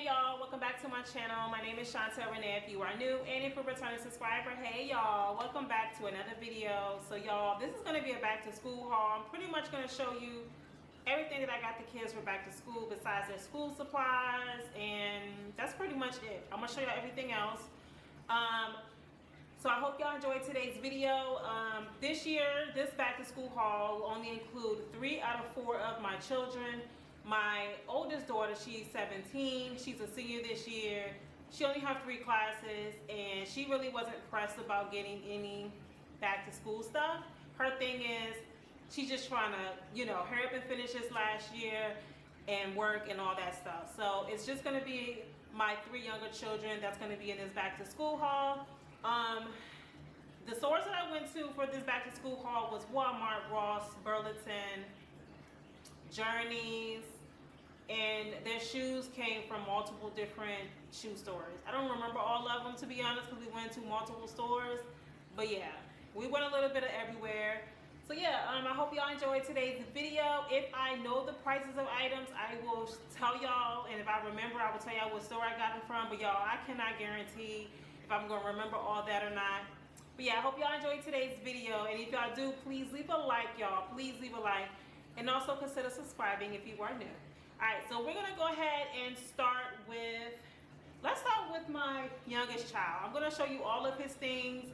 Hey y'all, welcome back to my channel. My name is Chantel Renee if you are new, and if you're a returning subscriber, hey y'all, welcome back to another video. So y'all, this is going to be a back to school haul. I'm pretty much going to show you everything that I got the kids for back to school besides their school supplies, and that's pretty much it. I'm going to show y'all everything else. So I hope y'all enjoyed today's video. This year, this back to school haul will only include 3 out of 4 of my children. My oldest daughter, she's 17. She's a senior this year. She only has 3 classes, and she really wasn't pressed about getting any back to school stuff. Her thing is, she's just trying to, you know, hurry up and finish this last year and work and all that stuff. So it's just going to be my 3 younger children that's going to be in this back to school haul. The stores that I went to for this back to school haul was Walmart, Ross, Burlington, Journeys, and their shoes came from multiple different shoe stores. I don't remember all of them, to be honest, because we went to multiple stores, but yeah, we went a little bit of everywhere. So yeah, I hope y'all enjoyed today's video. If I know the prices of items, I will tell y'all, and if I remember, I will tell y'all what store I got them from. But y'all, I cannot guarantee if I'm going to remember all that or not. But yeah, I hope y'all enjoyed today's video, and if y'all do, please leave a like, y'all. Please leave a like, and also consider subscribing if you are new. Alright, so we're going to go ahead and start with, let's start with my youngest child. I'm going to show you all of his things,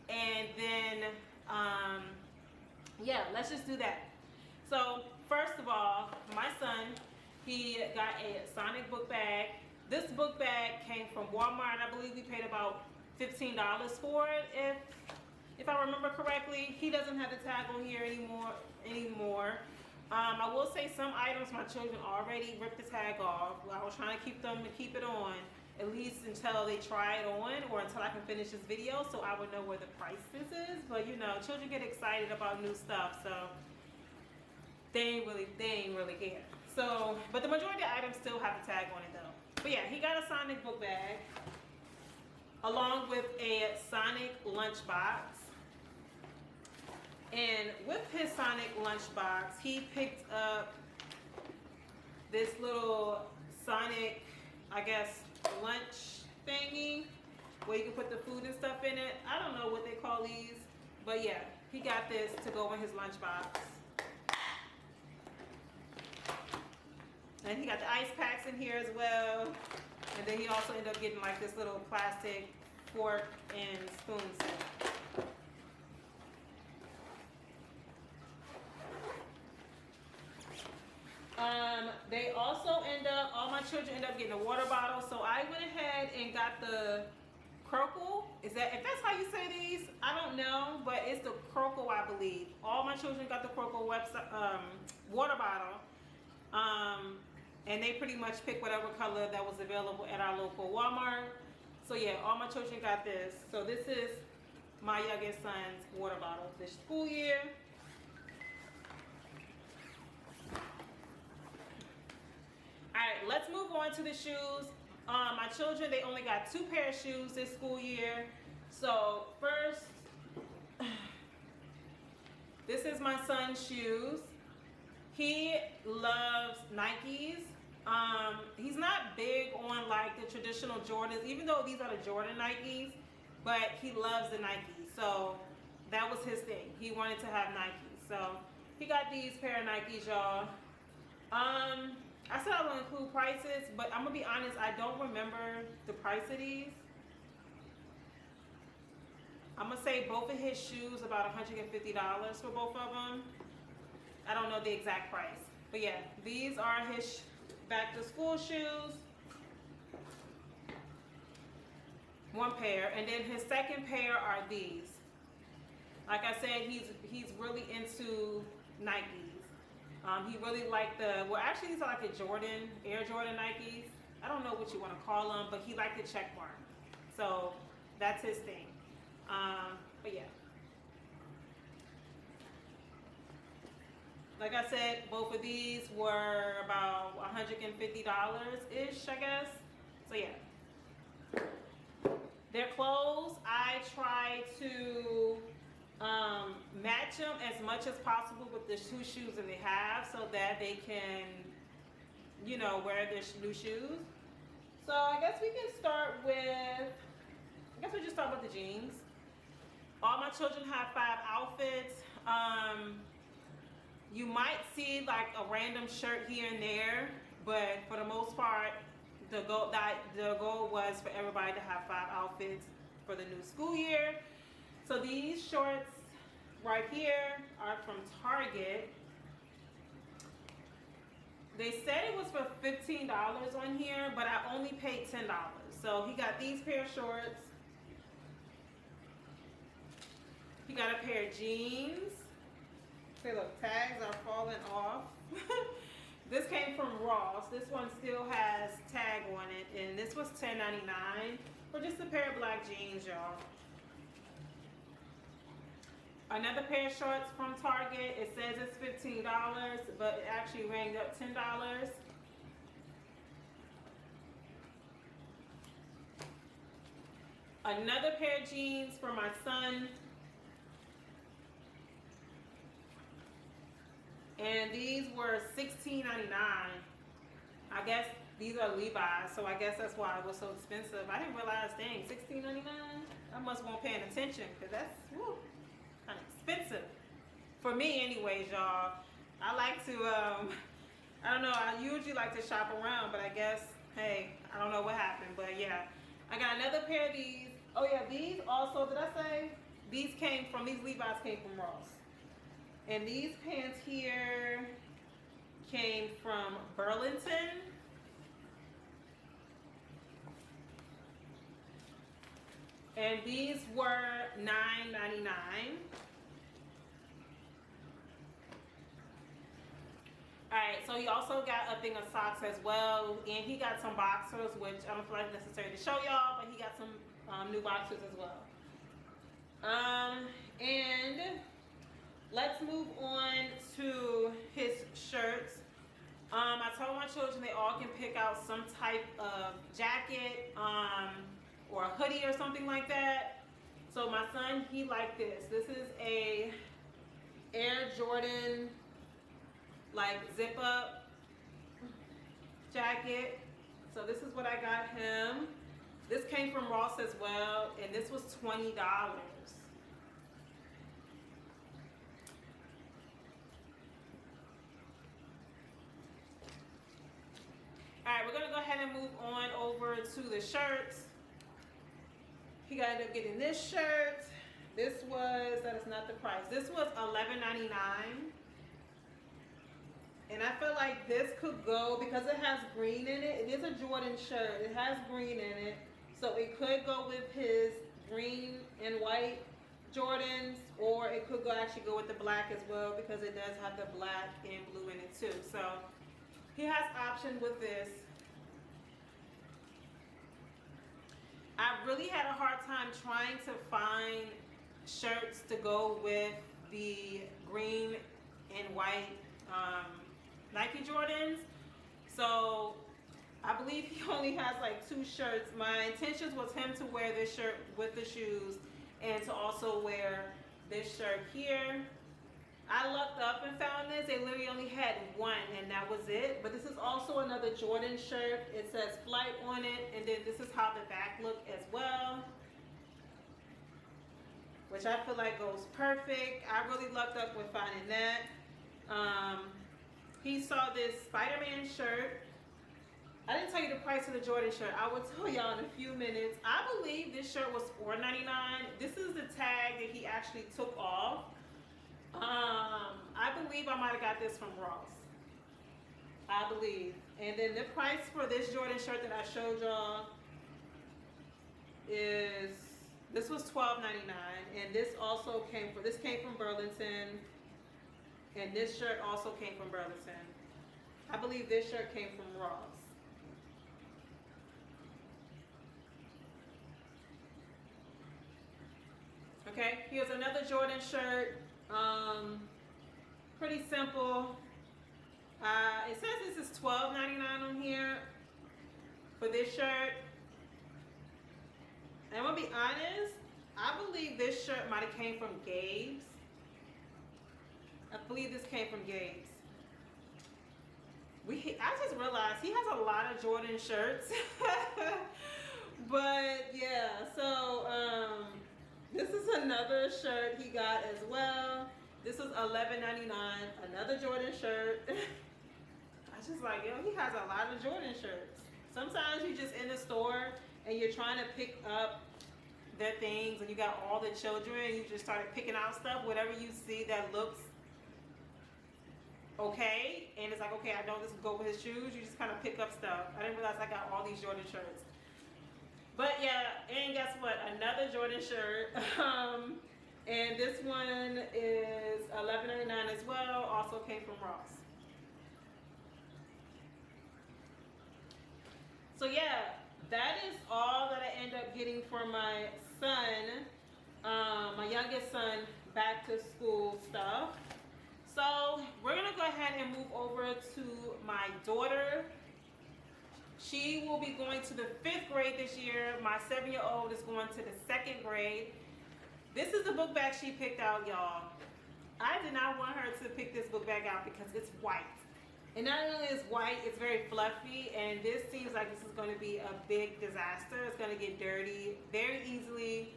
and then, yeah, let's just do that. So, first of all, my son, he got a Sonic book bag. This book bag came from Walmart. I believe we paid about $15 for it, if I remember correctly. He doesn't have the tag on here anymore. I will say some items my children already ripped the tag off. I was trying to keep them to keep it on, at least until they try it on or until I can finish this video, so I would know where the price this is. But you know, children get excited about new stuff, so they ain't really care. So, but the majority of the items still have the tag on it though. But yeah, he got a Sonic book bag along with a Sonic lunchbox. And with his Sonic lunchbox, he picked up this little Sonic, I guess, lunch thingy where you can put the food and stuff in it. I don't know what they call these, but yeah, he got this to go in his lunchbox. And he got the ice packs in here as well. And then he also ended up getting like this little plastic fork and spoon set. They also all my children end up getting a water bottle. So I went ahead and got the Croco. If that's how you say these, I don't know, but it's the Croco, I believe. All my children got the Croco website water bottle. And they pretty much picked whatever color that was available at our local Walmart. So yeah, all my children got this. So this is my youngest son's water bottle this school year. Alright, let's move on to the shoes. My children, they only got 2 pair of shoes this school year. So first, this is my son's shoes. He loves Nikes. He's not big on like the traditional Jordans, even though these are the Jordan Nikes, but he loves the Nikes. So that was his thing. He wanted to have Nikes. So he got these pair of Nikes, y'all. I said I will include prices, but I'm gonna be honest, I don't remember the price of these. I'm gonna say both of his shoes about $150 for both of them. I don't know the exact price, but yeah, these are his back to school shoes. 1 pair, and then his second pair are these. Like I said, he's really into Nikes. He really liked well, actually these are like the Jordan, Air Jordan Nikes. I don't know what you want to call them, but he liked the check mark. So that's his thing. But yeah. Like I said, both of these were about $150-ish, I guess. So yeah. Their clothes, I try to match them as much as possible with the 2 shoes that they have so that they can, you know, wear their new shoes. So I guess we can start with, we just start with the jeans. All my children have 5 outfits. You might see like a random shirt here and there, but for the most part, the goal was for everybody to have 5 outfits for the new school year. So these shorts right here are from Target. They said it was for $15 on here, but I only paid $10. So he got these pair of shorts. He got a pair of jeans. See, look, tags are falling off. This came from Ross. This one still has tag on it, and this was $10.99 for just a pair of black jeans, y'all. Another pair of shorts from Target. It says it's $15, but it actually rang up $10. Another pair of jeans for my son. And these were $16.99. I guess these are Levi's, so I guess that's why it was so expensive. I didn't realize, dang, $16.99? I must have been paying attention, because that's kind of expensive. For me anyways, y'all. I like to, I don't know, I usually like to shop around, but I guess, hey, I don't know what happened, but yeah. I got another pair of these. Oh yeah, these also, did I say? These Levi's came from Ross. And these pants here came from Burlington. And these were $9.99. Alright, so he also got a thing of socks as well. And he got some boxers, which I don't feel like necessary to show y'all, but he got some new boxers as well. And let's move on to his shirts. I told my children they all can pick out some type of jacket or a hoodie or something like that. So my son, he liked this. This is a Air Jordan like zip up jacket. So this is what I got him. This came from Ross as well, and this was $20. Alright, we're going to go ahead and move on over to the shirts. He got to end up getting this shirt. This was, that is not the price. This was $11.99. And I feel like this could go, because it has green in it. It is a Jordan shirt. It has green in it. So it could go with his green and white Jordans, or it could actually go with the black as well, because it does have the black and blue in it too. So he has option with this. I really had a hard time trying to find shirts to go with the green and white Nike Jordans. So I believe he only has like 2 shirts. My intentions was him to wear this shirt with the shoes and to also wear this shirt here. I looked up and found this. They literally only had one, and that was it. But this is also another Jordan shirt. It says Flight on it, and then this is how the back looked as well, which I feel like goes perfect. I really lucked up with finding that. He saw this Spider-Man shirt. I didn't tell you the price of the Jordan shirt. I will tell y'all in a few minutes. I believe this shirt was $4.99. This is the tag that he actually took off. I believe I might have got this from Ross. I believe. And then the price for this Jordan shirt that I showed y'all is, this was $12.99, and this also came from Burlington, and this shirt also came from Burlington. I believe this shirt came from Ross. Okay, here's another Jordan shirt. Pretty simple. It says this is $12.99 on here for this shirt. And I'm gonna be honest, I believe this shirt might have came from Gabe's. I believe this came from Gabe's. I just realized he has a lot of Jordan shirts. But yeah, so this is another shirt he got as well. This is $11.99, another Jordan shirt. I was just like, yo, he has a lot of Jordan shirts. Sometimes you're just in the store and you're trying to pick up their things and you got all the children and you just started picking out stuff, whatever you see that looks okay, and it's like, okay, I know this will go with his shoes, you just kind of pick up stuff. I didn't realize I got all these Jordan shirts. But yeah, and guess what? Another Jordan shirt. And this one is $11.99 as well, also came from Ross. So yeah, that is all that I end up getting for my son, my youngest son, back to school stuff. So we're gonna go ahead and move over to my daughter. She will be going to the 5th grade this year. My 7-year-old is going to the 2nd grade. This is the book bag she picked out, y'all. I did not want her to pick this book bag out because it's white. And not only is white, it's very fluffy, and this seems like this is going to be a big disaster. It's going to get dirty very easily.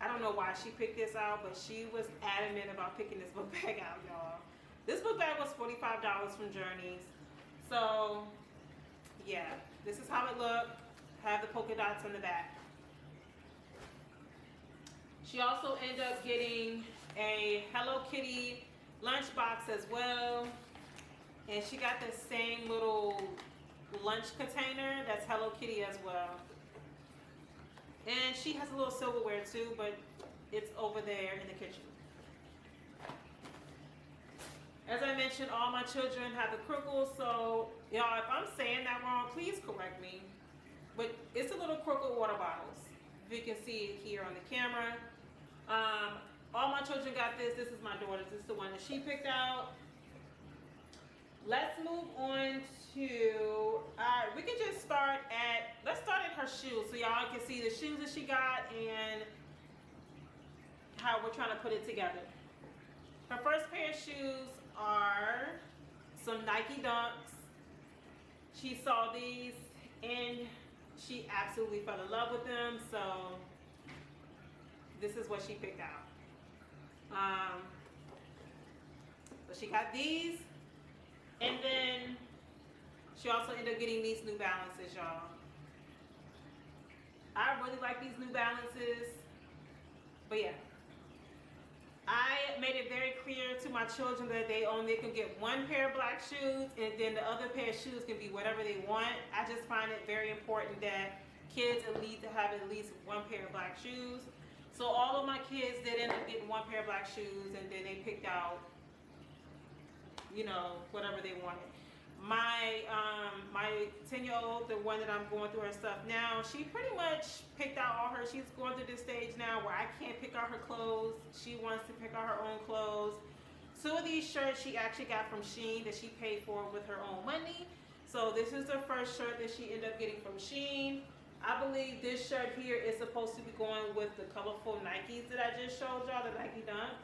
I don't know why she picked this out, but she was adamant about picking this book bag out, y'all. This book bag was $45 from Journeys. So, yeah, this is how it looked. Have the polka dots on the back. She also ended up getting a Hello Kitty lunchbox as well, and she got the same little lunch container that's Hello Kitty as well. And she has a little silverware too, but it's over there in the kitchen. As I mentioned, all my children have the Crookle, so y'all, if I'm saying that wrong, please correct me. But it's a little Crookle water bottles. If you can see it here on the camera. All my children got this. This is my daughter's. This is the one that she picked out. Let's move on to, we can just let's start at her shoes so y'all can see the shoes that she got and how we're trying to put it together. Her first pair of shoes are some Nike Dunks. She saw these and she absolutely fell in love with them, so this is what she picked out. So she got these, and then she also ended up getting these New Balances, y'all. I really like these New Balances, but yeah. I made it very clear to my children that they can get one pair of black shoes, and then the other pair of shoes can be whatever they want. I just find it very important that kids need to have at least one pair of black shoes. So all of my kids did end up getting one pair of black shoes, and then they picked out, you know, whatever they wanted. My 10-year-old, the one that I'm going through her stuff now, she pretty much picked out all her. She's going through this stage now where I can't pick out her clothes. She wants to pick out her own clothes. 2 of these shirts she actually got from Shein that she paid for with her own money. So this is the first shirt that she ended up getting from Shein. I believe this shirt here is supposed to be going with the colorful Nikes that I just showed y'all, the Nike Dunks.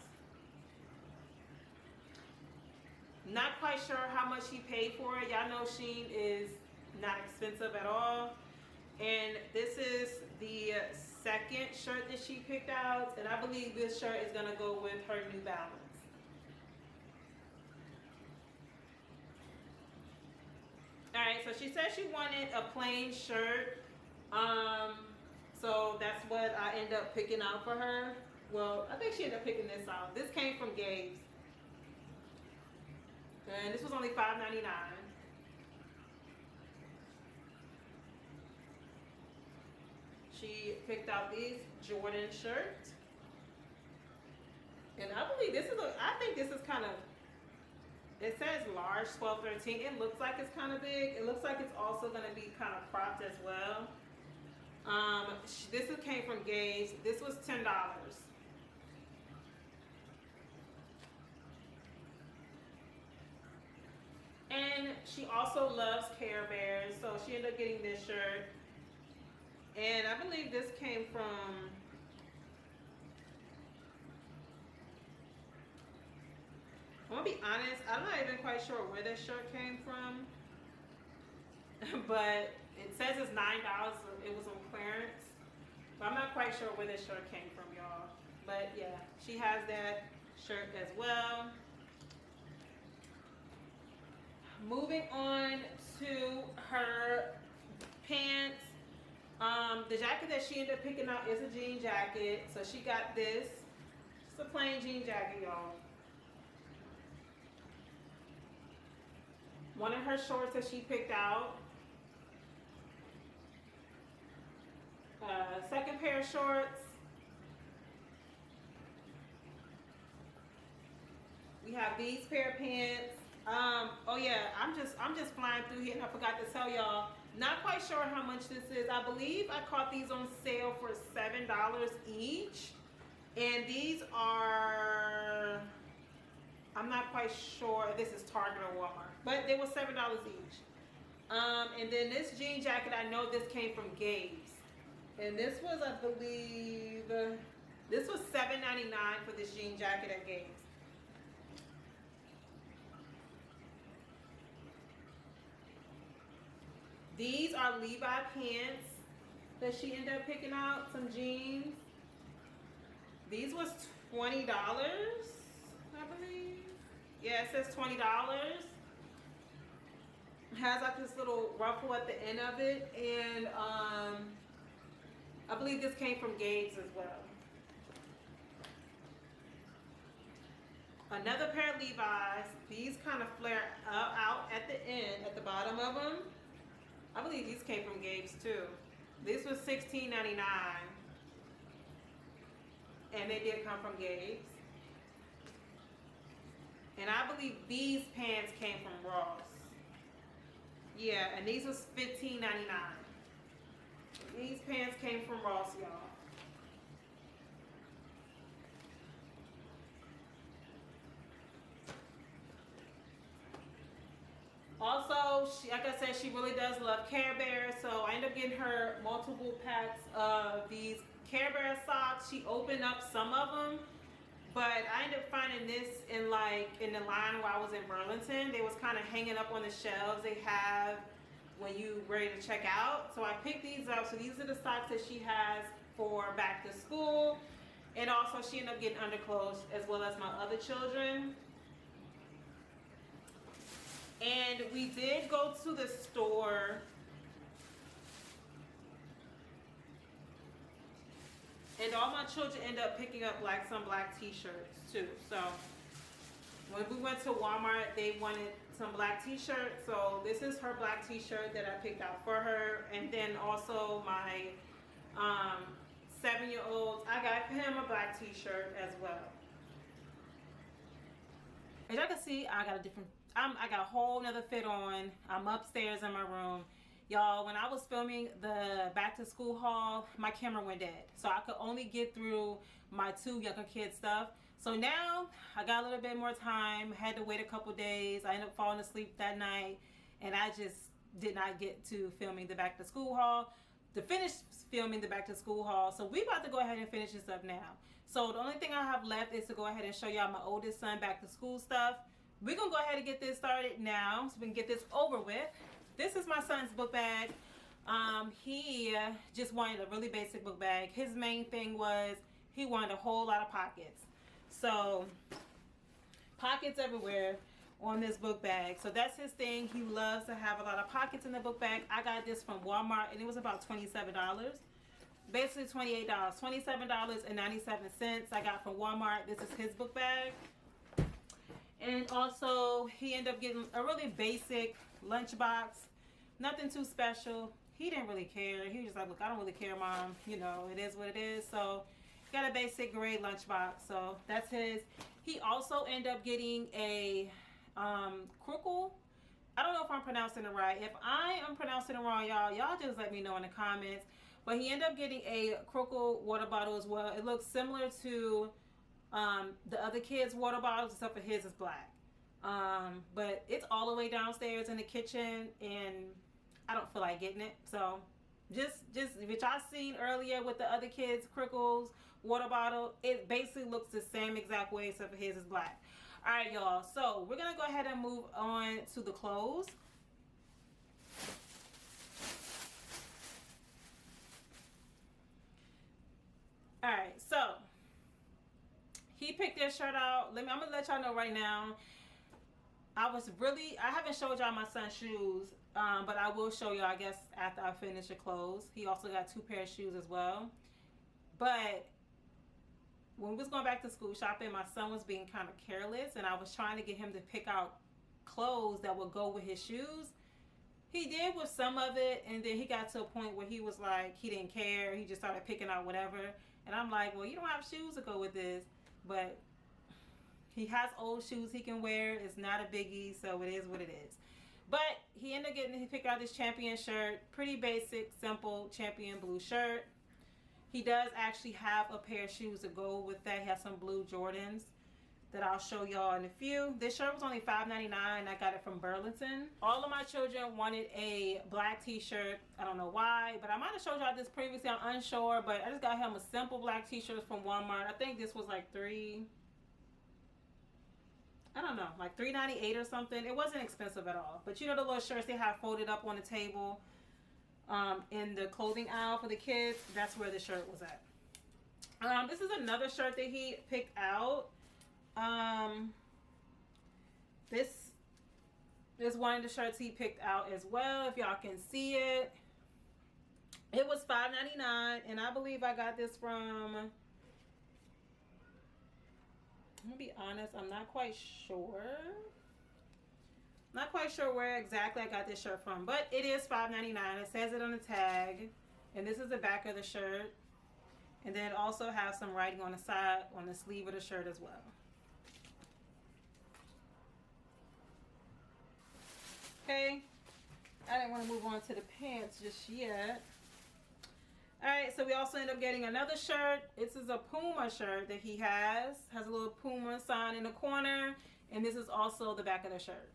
Not quite sure how much she paid for it. Y'all know Shein is not expensive at all. And this is the second shirt that she picked out. And I believe this shirt is gonna go with her New Balance. Alright, so she said she wanted a plain shirt. So that's what I end up picking out for her. Well, I think she ended up picking this out. This came from Gabe's. And this was only $5.99. She picked out these Jordan shirts. And I believe this is I think this is kind of, it says large, 12, 13. It looks like it's kind of big. It looks like it's also going to be kind of cropped as well. This came from Gabe's. This was $10. And she also loves Care Bears, so she ended up getting this shirt. And I believe this came from, I'm gonna be honest, I'm not even quite sure where this shirt came from. But it says it's $9, so it was on clearance. But I'm not quite sure where this shirt came from, y'all. But yeah, she has that shirt as well. Moving on to her pants. The jacket that she ended up picking out is a jean jacket. So she got this. Just a plain jean jacket, y'all. One of her shorts that she picked out. Second pair of shorts. We have these pair of pants. Oh yeah, I'm just flying through here and I forgot to tell y'all. Not quite sure how much this is. I believe I caught these on sale for $7 each. And these are, I'm not quite sure if this is Target or Walmart, but they were $7 each. And then this jean jacket, I know this came from Gabe's. And this was, I believe, this was $7.99 for this jean jacket at Gabe's. These are Levi pants that she ended up picking out, some jeans. These was $20, I believe. Yeah, it says $20. Has like this little ruffle at the end of it, and I believe this came from Gabe's as well. Another pair of Levi's. These kind of flare out at the end, at the bottom of them. I believe these came from Gabe's too. This was $16.99. And they did come from Gabe's. And I believe these pants came from Ross. Yeah, and these was $15.99. These pants came from Ross, y'all. Also, like I said, she really does love Care Bears, so I ended up getting her multiple packs of these Care Bear socks. She opened up some of them, but I ended up finding this in the line where I was in Burlington. They was kind of hanging up on the shelves they have when you ready to check out. So I picked these up. So these are the socks that she has for back to school, and also she ended up getting underclothes as well as my other children. And we did go to the store and all my children ended up picking up some black t-shirts too. So when we went to Walmart, they wanted some black t-shirts. So this is her black t-shirt that I picked out for her. And then also my 7-year-old, I got him a black t-shirt as well. As y'all can see, I got a whole nother fit on. I'm upstairs in my room. Y'all, when I was filming the back to school haul, my camera went dead. So I could only get through my 2 younger kids stuff. So now I got a little bit more time. Had to wait a couple days. I ended up falling asleep that night. And I just did not get to filming the back to school haul. To finish filming the back to school haul. So we about to go ahead and finish this up now. So the only thing I have left is to go ahead and show y'all my oldest son back to school stuff. We're going to go ahead and get this started now so we can get this over with. This is my son's book bag. He just wanted a really basic book bag. His main thing was he wanted a whole lot of pockets. So, pockets everywhere on this book bag. So that's his thing. He loves to have a lot of pockets in the book bag. I got this from Walmart and it was about $27. Basically $28. $27.97 I got from Walmart. This is his book bag. And also, he ended up getting a really basic lunchbox. Nothing too special. He didn't really care. He was just like, look, I don't really care, Mom. You know, it is what it is. So, got a basic gray lunchbox. So, that's his. He also ended up getting a Crookle. I don't know if I'm pronouncing it right. If I am pronouncing it wrong, y'all just let me know in the comments. But he ended up getting a Crookle water bottle as well. It looks similar to the other kids' water bottles, except for his is black. But it's all the way downstairs in the kitchen, and I don't feel like getting it. So, just which I seen earlier with the other kids' Crookle's water bottle, it basically looks the same exact way, except for his is black. All right, y'all. So we're gonna go ahead and move on to the clothes. All right, so he picked this shirt out. I'm gonna let y'all know right now. I haven't showed y'all my son's shoes, but I will show y'all, I guess, after I finish the clothes. He also got 2 pairs of shoes as well. But when we was going back to school shopping, my son was being kind of careless, and I was trying to get him to pick out clothes that would go with his shoes. He did with some of it, and then he got to a point where he was like, he didn't care. He just started picking out whatever. And I'm like, well, you don't have shoes to go with this. But he has old shoes he can wear. It's not a biggie, so it is what it is. But he ended up he picked out this Champion shirt. Pretty basic, simple Champion blue shirt. He does actually have a pair of shoes to go with that. He has some blue Jordans that I'll show y'all in a few. This shirt was only $5.99. I got it from Burlington. All of my children wanted a black t-shirt. I don't know why, but I might have showed y'all this previously. I'm unsure, but I just got him a simple black t-shirt from Walmart. I think this was like $3.98 or something. It wasn't expensive at all. But you know the little shirts they have folded up on the table in the clothing aisle for the kids? That's where the shirt was at. This is another shirt that he picked out. This is one of the shirts he picked out as well, if y'all can see it. It was $5.99, and I believe I got this from, I'm gonna be honest, I'm not quite sure. Not quite sure where exactly I got this shirt from, but it is $5.99. It says it on the tag, and this is the back of the shirt. And then it also has some writing on the side, on the sleeve of the shirt as well. Okay, I didn't want to move on to the pants just yet. Alright, so we also end up getting another shirt. This is a Puma shirt that he has. Has a little Puma sign in the corner. And this is also the back of the shirt.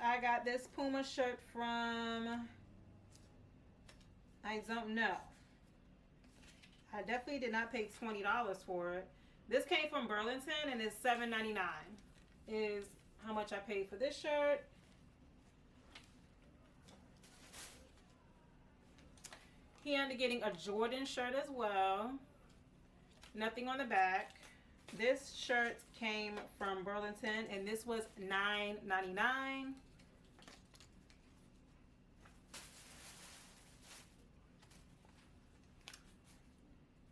I got this Puma shirt from, I don't know. I definitely did not pay $20 for it. This came from Burlington, and it's $7.99 is how much I paid for this shirt. He ended up getting a Jordan shirt as well. Nothing on the back. This shirt came from Burlington, and this was $9.99.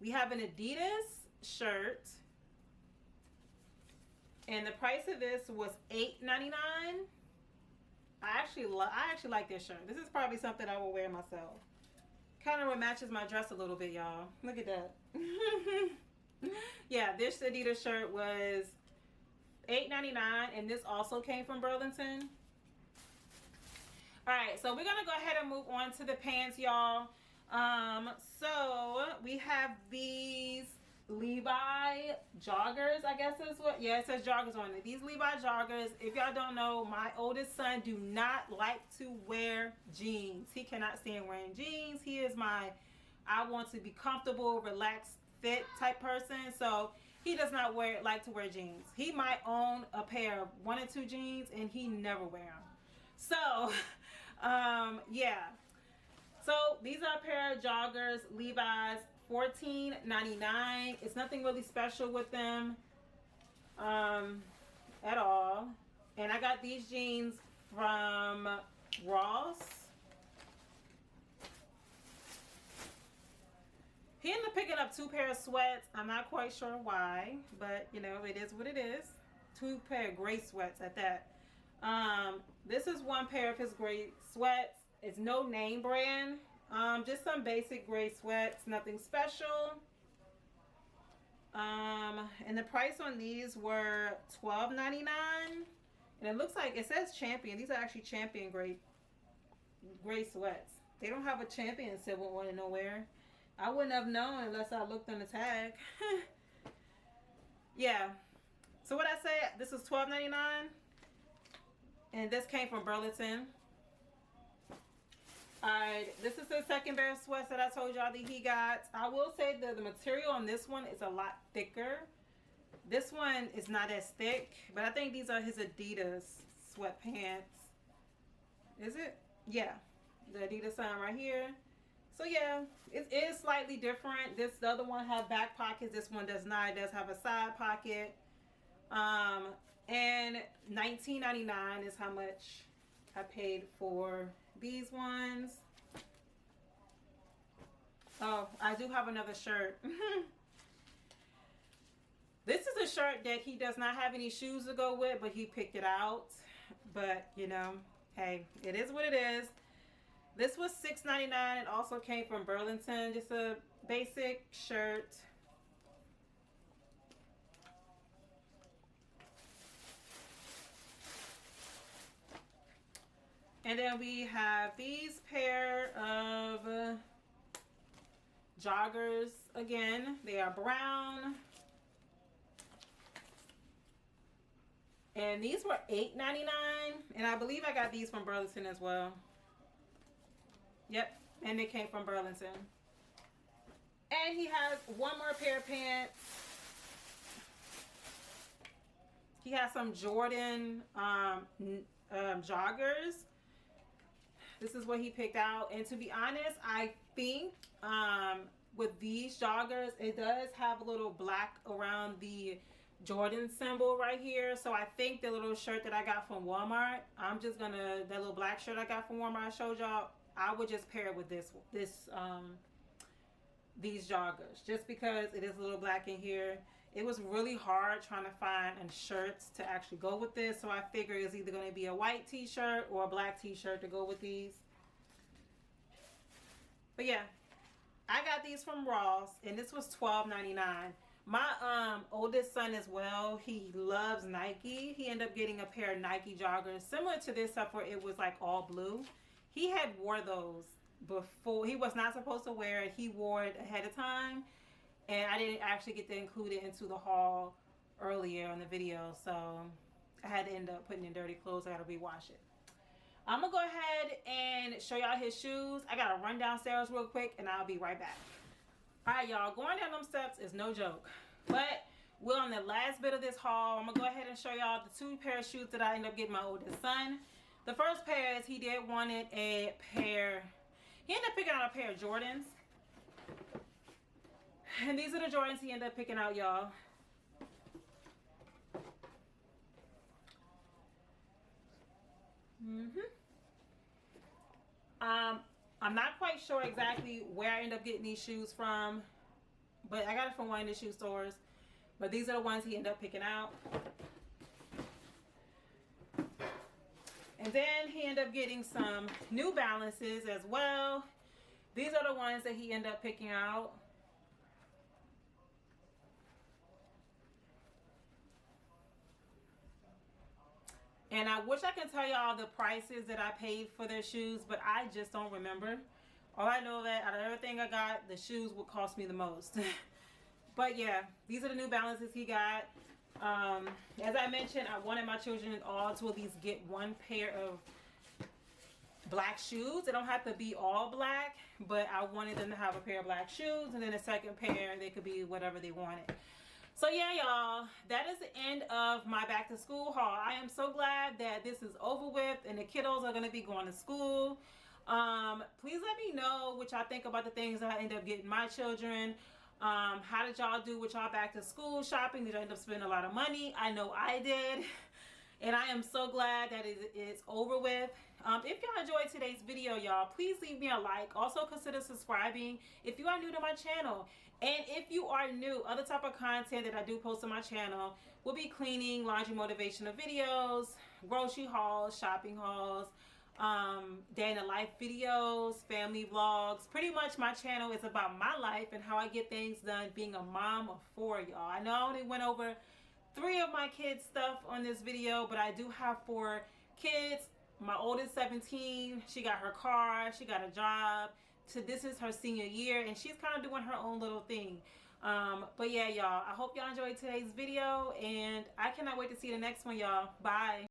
We have an Adidas shirt, and the price of this was $8.99. I actually like this shirt. This is probably something I will wear myself. Kind of matches my dress a little bit, y'all. Look at that. Yeah, this Adidas shirt was $8.99, and this also came from Burlington. Alright, so we're going to go ahead and move on to the pants, y'all. So we have these Levi joggers, I guess is what, yeah, it says joggers on it. These Levi joggers, if y'all don't know, my oldest son do not like to wear jeans. He cannot stand wearing jeans. He is my, I want to be comfortable, relaxed, fit type person. So he does not like to wear jeans. He might own a pair of 1 or 2 jeans, and he never wear them. So, yeah. So these are a pair of joggers, Levi's, $14.99. It's nothing really special with them at all. And I got these jeans from Ross. He ended up picking up 2 pair of sweats. I'm not quite sure why, but you know, it is what it is. 2 pair of gray sweats at that. This is 1 pair of his gray sweats. It's no name brand. Just some basic gray sweats, nothing special. And the price on these were $12.99. And it looks like, it says Champion. These are actually Champion gray sweats. They don't have a Champion silver one nowhere. I wouldn't have known unless I looked on the tag. Yeah. So what I say, this is $12.99. And this came from Burlington. Alright, this is the second pair of sweats that I told y'all that he got. I will say that the material on this one is a lot thicker This one is not as thick, but I think these are his Adidas sweatpants. Is it? Yeah, the Adidas sign right here. So yeah, it is slightly different. The other one has back pockets. This one does not. It does have a side pocket. And $19.99 is how much I paid for these ones. Oh, I do have another shirt. This is a shirt that he does not have any shoes to go with, but he picked it out. But, you know, hey, it is what it is. This was $6.99. It also came from Burlington. Just a basic shirt. And then we have these pair of joggers again. They are brown. And these were $8.99. And I believe I got these from Burlington as well. Yep. And they came from Burlington. And he has one more pair of pants. He has some Jordan joggers. This is what he picked out. And to be honest, I think with these joggers, it does have a little black around the Jordan symbol right here. So I think the little shirt that I got from Walmart, that little black shirt I got from Walmart I showed y'all, I would just pair it with these joggers, just because it is a little black in here. It was really hard trying to find shirts to actually go with this, so I figured it's either going to be a white t-shirt or a black t-shirt to go with these. But yeah, I got these from Ross, and this was $12.99. My oldest son as well, he loves Nike. He ended up getting a pair of Nike joggers similar to this, except for it was like all blue. He had wore those before. He was not supposed to wear it. He wore it ahead of time, and I didn't actually get to include it into the haul earlier in the video, so I had to end up putting in dirty clothes. I gotta rewash it. I'm gonna go ahead and show y'all his shoes. I gotta run downstairs real quick, and I'll be right back. All right, y'all, going down them steps is no joke, but we're on the last bit of this haul. I'm gonna go ahead and show y'all the two pair of shoes that I ended up getting my oldest son. The first pair is he ended up picking out a pair of Jordans. And these are the Jordans he ended up picking out, y'all. I'm not quite sure exactly where I ended up getting these shoes from, but I got it from one of the shoe stores. But these are the ones he ended up picking out. And then he ended up getting some New Balances as well. These are the ones that he ended up picking out. And I wish I could tell y'all the prices that I paid for their shoes, but I just don't remember. All I know that out of everything I got, the shoes would cost me the most. But yeah, these are the New Balances he got. As I mentioned, I wanted my children all to at least get one pair of black shoes. They don't have to be all black, but I wanted them to have a pair of black shoes, and then a second pair, they could be whatever they wanted. So yeah, y'all, that is the end of my back to school haul. I am so glad that this is over with and the kiddos are going to be going to school. Please let me know what y'all think about the things that I end up getting my children. How did y'all do with y'all back to school shopping? Did y'all end up spending a lot of money? I know I did. And I am so glad that it's over with. If y'all enjoyed today's video, y'all, please leave me a like. Also consider subscribing if you are new to my channel. And if you are new, other type of content that I do post on my channel will be cleaning, laundry motivational videos, grocery hauls, shopping hauls, day in the life videos, family vlogs. Pretty much my channel is about my life and how I get things done being a mom of 4, y'all. I know I only went over 3 of my kids' stuff on this video, but I do have 4 kids. My oldest 17, she got her car, she got a job. So this is her senior year, and she's kind of doing her own little thing. But yeah, y'all, I hope y'all enjoyed today's video, and I cannot wait to see the next one, y'all. Bye.